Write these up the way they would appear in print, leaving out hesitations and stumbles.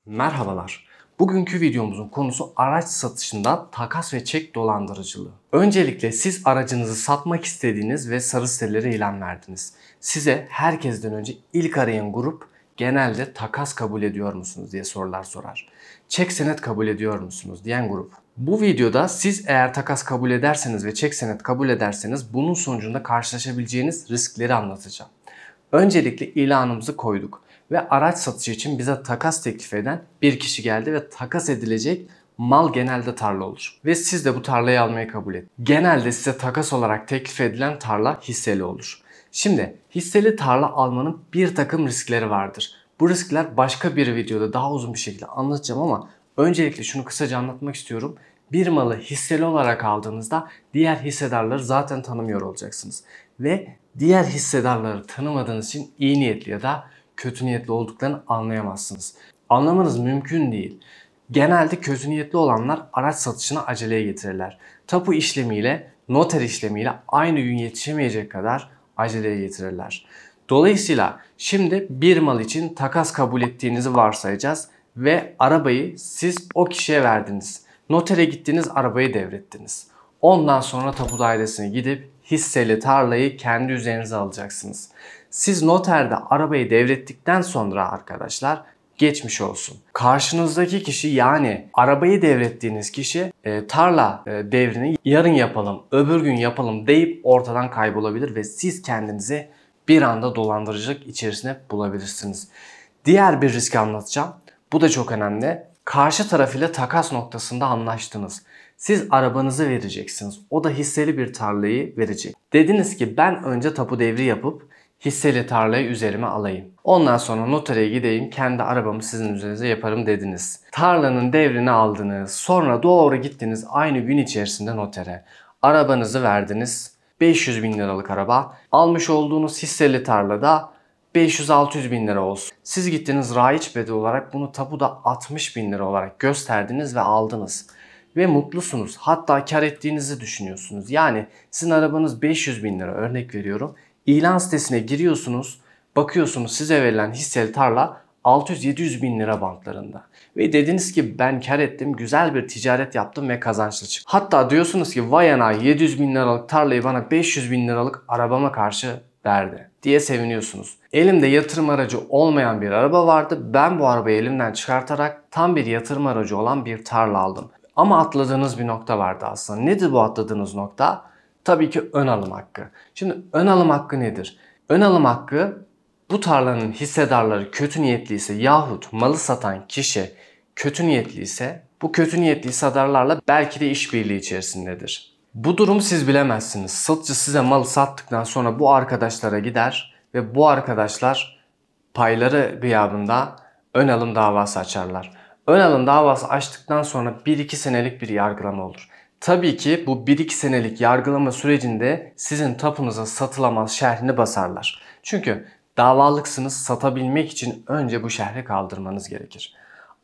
Merhabalar. Bugünkü videomuzun konusu araç satışında takas ve çek dolandırıcılığı. Öncelikle siz aracınızı satmak istediğiniz ve sarı sitelere ilan verdiniz. Size herkesten önce ilk arayan grup genelde takas kabul ediyor musunuz diye sorular sorar. Çek senet kabul ediyor musunuz diyen grup. Bu videoda siz eğer takas kabul ederseniz ve çek senet kabul ederseniz bunun sonucunda karşılaşabileceğiniz riskleri anlatacağım. Öncelikle ilanımızı koyduk ve araç satışı için bize takas teklif eden bir kişi geldi ve takas edilecek mal genelde tarla olur. Ve siz de bu tarlayı almayı kabul edin. Genelde size takas olarak teklif edilen tarla hisseli olur. Şimdi hisseli tarla almanın bir takım riskleri vardır. Bu riskler başka bir videoda daha uzun bir şekilde anlatacağım ama öncelikle şunu kısaca anlatmak istiyorum. Bir malı hisseli olarak aldığınızda diğer hissedarları zaten tanımıyor olacaksınız. Ve diğer hissedarları tanımadığınız için iyi niyetli ya da kötü niyetli olduklarını anlayamazsınız. Anlamanız mümkün değil. Genelde kötü niyetli olanlar araç satışına aceleye getirirler. Tapu işlemiyle, noter işlemiyle aynı gün yetişemeyecek kadar aceleye getirirler. Dolayısıyla şimdi bir mal için takas kabul ettiğinizi varsayacağız ve arabayı siz o kişiye verdiniz. Notere gittiniz, arabayı devrettiniz. Ondan sonra tapu dairesine gidip hisseli tarlayı kendi üzerinize alacaksınız. Siz noterde arabayı devrettikten sonra arkadaşlar geçmiş olsun. Karşınızdaki kişi yani arabayı devrettiğiniz kişi tarla devrini yarın yapalım, öbür gün yapalım deyip ortadan kaybolabilir ve siz kendinizi bir anda dolandırıcılık içerisine bulabilirsiniz. Diğer bir riski anlatacağım. Bu da çok önemli. Karşı taraf ile takas noktasında anlaştınız. Siz arabanızı vereceksiniz. O da hisseli bir tarlayı verecek. Dediniz ki ben önce tapu devri yapıp hisseli tarlayı üzerime alayım. Ondan sonra notere gideyim, kendi arabamı sizin üzerinize yaparım dediniz. Tarlanın devrini aldınız. Sonra doğru gittiniz aynı gün içerisinde notere. Arabanızı verdiniz. 500 bin liralık araba. Almış olduğunuz hisseli tarlada 500-600 bin lira olsun. Siz gittiniz raiç bedeli olarak bunu tapuda 60 bin lira olarak gösterdiniz ve aldınız. Ve mutlusunuz. Hatta kar ettiğinizi düşünüyorsunuz. Yani sizin arabanız 500 bin lira, örnek veriyorum. İlan sitesine giriyorsunuz. Bakıyorsunuz size verilen hisseli tarla 600-700 bin lira bantlarında. Ve dediniz ki ben kar ettim, güzel bir ticaret yaptım ve kazançlı çıktım. Hatta diyorsunuz ki vay ana 700 bin liralık tarlayı bana 500 bin liralık arabama karşı verdi diye seviniyorsunuz. Elimde yatırım aracı olmayan bir araba vardı. Ben bu arabayı elimden çıkartarak tam bir yatırım aracı olan bir tarla aldım. Ama atladığınız bir nokta vardı aslında. Nedir bu atladığınız nokta? Tabii ki ön alım hakkı. Şimdi ön alım hakkı nedir? Ön alım hakkı bu tarlanın hissedarları kötü niyetliyse yahut malı satan kişi kötü niyetliyse bu kötü niyetli hissedarlarla belki de işbirliği içerisindedir. Bu durumu siz bilemezsiniz. Satıcı size malı sattıktan sonra bu arkadaşlara gider ve bu arkadaşlar payları gıyabında ön alım davası açarlar. Ön alım davası açtıktan sonra 1-2 senelik bir yargılama olur. Tabii ki bu 1-2 senelik yargılama sürecinde sizin tapunuza satılamaz şerhini basarlar. Çünkü davalıksınız, satabilmek için önce bu şerhi kaldırmanız gerekir.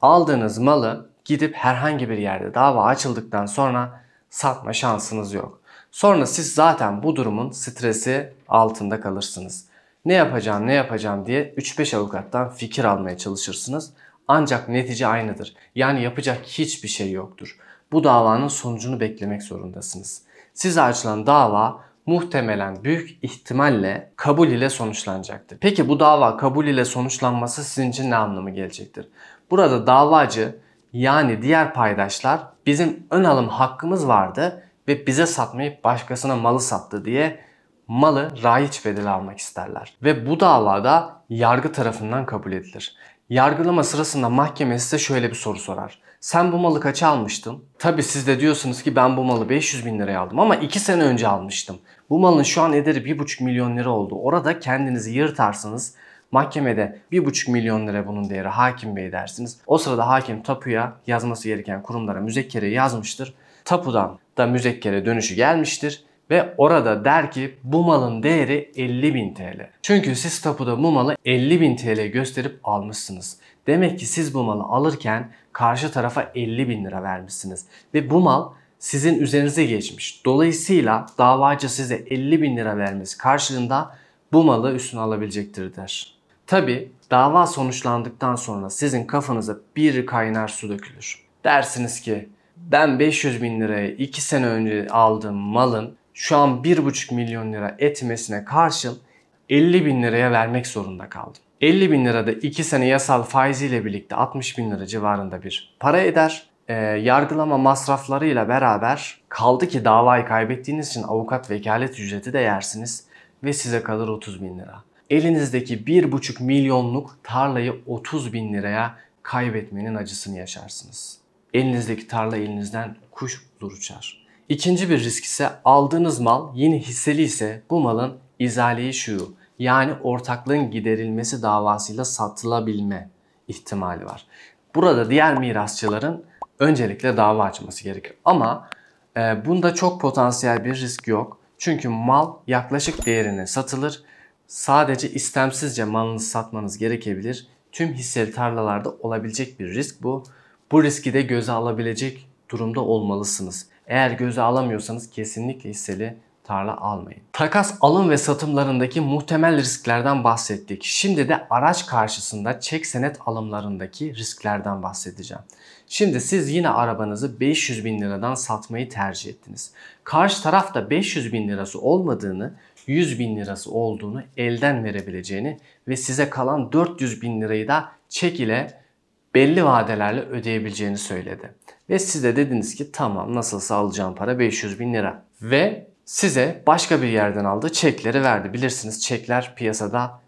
Aldığınız malı gidip herhangi bir yerde dava açıldıktan sonra satma şansınız yok. Sonra siz zaten bu durumun stresi altında kalırsınız. Ne yapacağım diye 3-5 avukattan fikir almaya çalışırsınız. Ancak netice aynıdır. Yani yapacak hiçbir şey yoktur. Bu davanın sonucunu beklemek zorundasınız. Size açılan dava muhtemelen büyük ihtimalle kabul ile sonuçlanacaktır. Peki bu dava kabul ile sonuçlanması sizin için ne anlamı gelecektir? Burada davacı yani diğer paydaşlar bizim ön alım hakkımız vardı ve bize satmayıp başkasına malı sattı diye malı raiç bedeli almak isterler. Ve bu davada yargı tarafından kabul edilir. Yargılama sırasında mahkeme size şöyle bir soru sorar. Sen bu malı kaça almıştın? Tabi siz de diyorsunuz ki ben bu malı 500 bin liraya aldım ama 2 sene önce almıştım. Bu malın şu an ederi 1,5 milyon lira oldu. Orada kendinizi yırtarsınız. Mahkemede 1,5 milyon lira bunun değeri, hakim bey dersiniz. O sırada hakim tapuya yazması gereken kurumlara müzekkere yazmıştır. Tapudan da müzekkere dönüşü gelmiştir. Ve orada der ki bu malın değeri 50.000 TL. Çünkü siz tapuda bu malı 50.000 TL gösterip almışsınız. Demek ki siz bu malı alırken karşı tarafa 50.000 lira vermişsiniz. Ve bu mal sizin üzerinize geçmiş. Dolayısıyla davacı size 50.000 lira vermesi karşılığında bu malı üstüne alabilecektir der. Tabi dava sonuçlandıktan sonra sizin kafanıza bir kaynar su dökülür. Dersiniz ki ben 500 bin liraya 2 sene önce aldığım malın şu an 1,5 milyon lira etmesine karşın 50 bin liraya vermek zorunda kaldım. 50 bin lira da 2 sene yasal faiziyle birlikte 60 bin lira civarında bir para eder. Yargılama masraflarıyla beraber kaldı ki davayı kaybettiğiniz için avukat vekalet ücreti de yersiniz ve size kalır 30 bin lira. Elinizdeki 1,5 milyonluk tarlayı 30 bin liraya kaybetmenin acısını yaşarsınız. Elinizdeki tarla elinizden kuş olur uçar. İkinci bir risk ise aldığınız mal yine hisseli ise bu malın izaleyi şu, yani ortaklığın giderilmesi davasıyla satılabilme ihtimali var. Burada diğer mirasçıların öncelikle dava açması gerekir. Ama bunda çok potansiyel bir risk yok. Çünkü mal yaklaşık değerine satılır. Sadece istemsizce malınızı satmanız gerekebilir. Tüm hisseli tarlalarda olabilecek bir risk bu. Bu riski de göze alabilecek durumda olmalısınız. Eğer göze alamıyorsanız kesinlikle hisseli tarla almayın. Takas alım ve satımlarındaki muhtemel risklerden bahsettik. Şimdi de araç karşısında çek senet alımlarındaki risklerden bahsedeceğim. Şimdi siz yine arabanızı 500 bin liradan satmayı tercih ettiniz. Karşı taraf da 500 bin lirası olmadığını, 100 bin lirası olduğunu elden verebileceğini ve size kalan 400 bin lirayı da çek ile belli vadelerle ödeyebileceğini söyledi. Ve siz de dediniz ki tamam, nasılsa alacağım para 500 bin lira. Ve size başka bir yerden aldığı çekleri verdi. Bilirsiniz çekler piyasada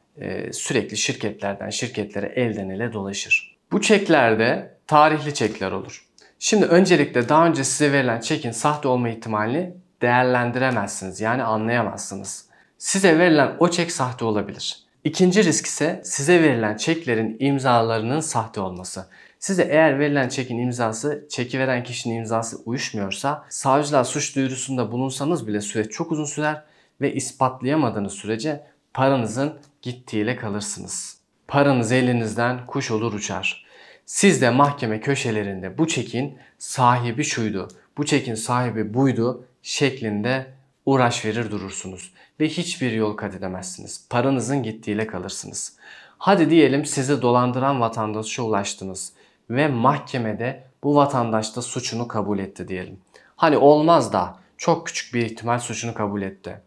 sürekli şirketlerden şirketlere elden ele dolaşır. Bu çeklerde tarihli çekler olur. Şimdi öncelikle daha önce size verilen çekin sahte olma ihtimalini değerlendiremezsiniz. Yani anlayamazsınız. Size verilen o çek sahte olabilir. İkinci risk ise size verilen çeklerin imzalarının sahte olması. Size eğer verilen çekin imzası, çeki veren kişinin imzası uyuşmuyorsa savcılığa suç duyurusunda bulunsanız bile süreç çok uzun sürer ve ispatlayamadığınız sürece paranızın gittiğiyle kalırsınız. Paranız elinizden kuş olur uçar. Siz de mahkeme köşelerinde bu çekin sahibi şuydu, bu çekin sahibi buydu şeklinde uğraş verir durursunuz ve hiçbir yol kat edemezsiniz. Paranızın gittiğiyle kalırsınız. Hadi diyelim sizi dolandıran vatandaşa ulaştınız ve mahkemede bu vatandaş da suçunu kabul etti diyelim. Hani olmaz da çok küçük bir ihtimal suçunu kabul etti.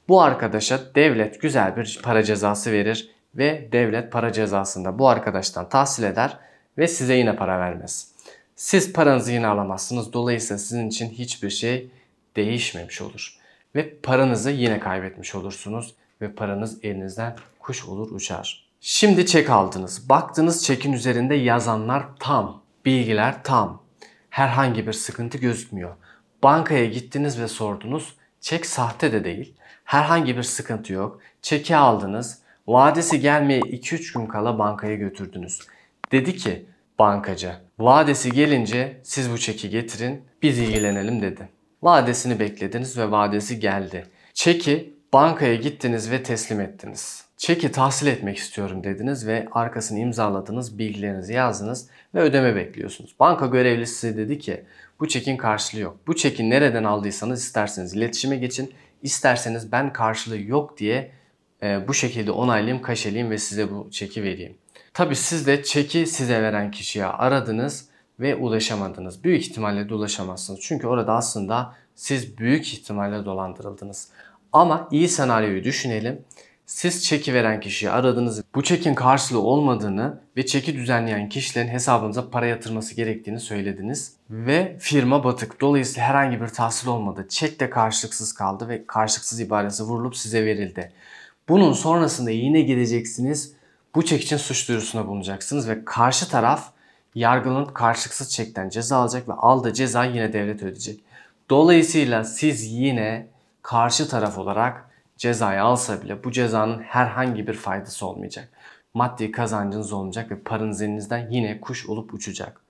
Bu arkadaşa devlet güzel bir para cezası verir ve devlet para cezasını da bu arkadaştan tahsil eder ve size yine para vermez. Siz paranızı yine alamazsınız. Dolayısıyla sizin için hiçbir şey değişmemiş olur. Ve paranızı yine kaybetmiş olursunuz ve paranız elinizden kuş olur uçar. Şimdi çek aldınız. Baktınız çekin üzerinde yazanlar tam. Bilgiler tam. Herhangi bir sıkıntı gözükmüyor. Bankaya gittiniz ve sordunuz. Çek sahte de değil. Herhangi bir sıkıntı yok. Çeki aldınız. Vadesi gelmeye 2-3 gün kala bankaya götürdünüz. Dedi ki bankacı, vadesi gelince siz bu çeki getirin, biz ilgilenelim dedi. Vadesini beklediniz ve vadesi geldi. Çeki bankaya gittiniz ve teslim ettiniz. Çeki tahsil etmek istiyorum dediniz ve arkasını imzaladınız, bilgilerinizi yazdınız ve ödeme bekliyorsunuz. Banka görevlisi size dedi ki bu çekin karşılığı yok. Bu çeki nereden aldıysanız isterseniz iletişime geçin, isterseniz ben karşılığı yok diye bu şekilde onaylayayım, kaşeleyeyim ve size bu çeki vereyim. Tabii siz de çeki size veren kişiye aradınız ve ulaşamadınız. Büyük ihtimalle de ulaşamazsınız. Çünkü orada aslında siz büyük ihtimalle dolandırıldınız. Ama iyi senaryoyu düşünelim. Siz çeki veren kişiyi aradınız. Bu çekin karşılığı olmadığını ve çeki düzenleyen kişilerin hesabınıza para yatırması gerektiğini söylediniz. Ve firma batık. Dolayısıyla herhangi bir tahsil olmadı. Çek de karşılıksız kaldı ve karşılıksız ibaresi vurulup size verildi. Bunun sonrasında yine gideceksiniz. Bu çek için suç duyurusuna bulunacaksınız ve karşı taraf yargılanıp karşılıksız çekten ceza alacak ve aldığı cezayı yine devlet ödeyecek. Dolayısıyla siz yine karşı taraf olarak cezayı alsa bile bu cezanın herhangi bir faydası olmayacak. Maddi kazancınız olmayacak ve paranız elinizden yine kuş olup uçacak.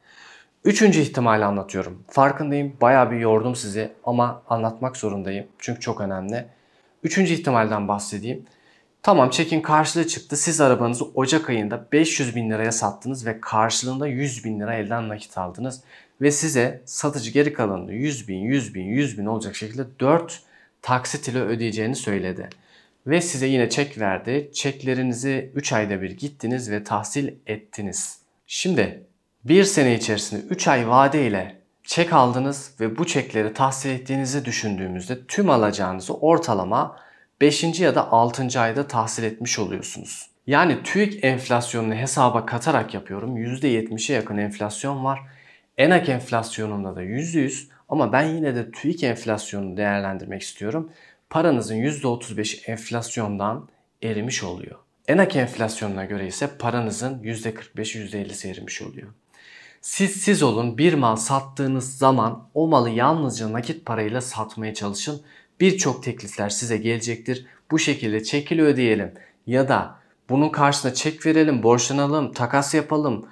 Üçüncü ihtimali anlatıyorum. Farkındayım, bayağı bir yordum sizi ama anlatmak zorundayım çünkü çok önemli. Üçüncü ihtimalden bahsedeyim. Tamam, çekin karşılığı çıktı. Siz arabanızı Ocak ayında 500 bin liraya sattınız ve karşılığında 100 bin lira elden nakit aldınız. Ve size satıcı geri kalanını 100 bin, 100 bin, 100 bin olacak şekilde 4 taksit ile ödeyeceğini söyledi. ve size yine çek verdi. Çeklerinizi 3 ayda bir gittiniz ve tahsil ettiniz. Şimdi 1 sene içerisinde 3 ay vade ile çek aldınız ve bu çekleri tahsil ettiğinizi düşündüğümüzde tüm alacağınızı ortalama 5. ya da 6. ayda tahsil etmiş oluyorsunuz. Yani TÜİK enflasyonunu hesaba katarak yapıyorum. %70'e yakın enflasyon var. ENAK enflasyonunda da %100 ama ben yine de TÜİK enflasyonunu değerlendirmek istiyorum. Paranızın %35'i enflasyondan erimiş oluyor. ENAK enflasyonuna göre ise paranızın %45'i %50'si erimiş oluyor. Siz olun, bir mal sattığınız zaman o malı yalnızca nakit parayla satmaya çalışın. Birçok teklifler size gelecektir. Bu şekilde çekili ödeyelim ya da bunun karşısına çek verelim, borçlanalım, takas yapalım,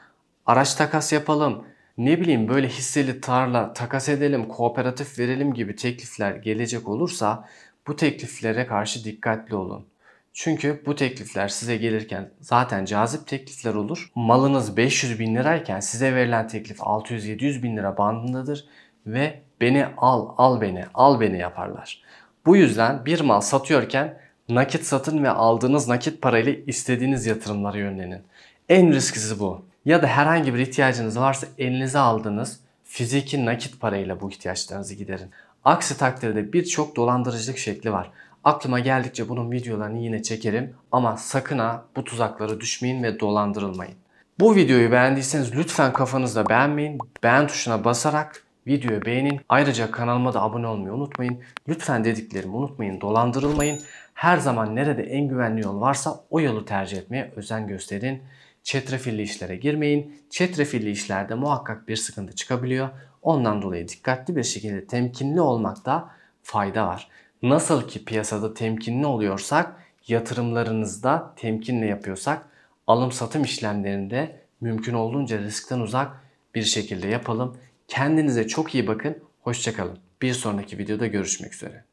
araç takas yapalım, ne bileyim böyle hisseli tarla takas edelim, kooperatif verelim gibi teklifler gelecek olursa bu tekliflere karşı dikkatli olun. Çünkü bu teklifler size gelirken zaten cazip teklifler olur. Malınız 500 bin lirayken size verilen teklif 600-700 bin lira bandındadır ve beni al beni, al beni yaparlar. Bu yüzden bir mal satıyorken nakit satın ve aldığınız nakit parayla istediğiniz yatırımlara yönlenin. En risklisi bu. Ya da herhangi bir ihtiyacınız varsa elinize aldığınız fiziki nakit parayla bu ihtiyaçlarınızı giderin. Aksi takdirde birçok dolandırıcılık şekli var. Aklıma geldikçe bunun videolarını yine çekerim ama sakın ha bu tuzaklara düşmeyin ve dolandırılmayın. Bu videoyu beğendiyseniz lütfen kafanızda beğenmeyin. Beğen tuşuna basarak videoyu beğenin. Ayrıca kanalıma da abone olmayı unutmayın. Lütfen dediklerimi unutmayın, dolandırılmayın. Her zaman nerede en güvenli yol varsa o yolu tercih etmeye özen gösterin. Çetrefilli işlere girmeyin. Çetrefilli işlerde muhakkak bir sıkıntı çıkabiliyor. Ondan dolayı dikkatli bir şekilde temkinli olmakta fayda var. Nasıl ki piyasada temkinli oluyorsak, yatırımlarınızda temkinle yapıyorsak, alım satım işlemlerinde mümkün olduğunca riskten uzak bir şekilde yapalım. Kendinize çok iyi bakın. Hoşça kalın. Bir sonraki videoda görüşmek üzere.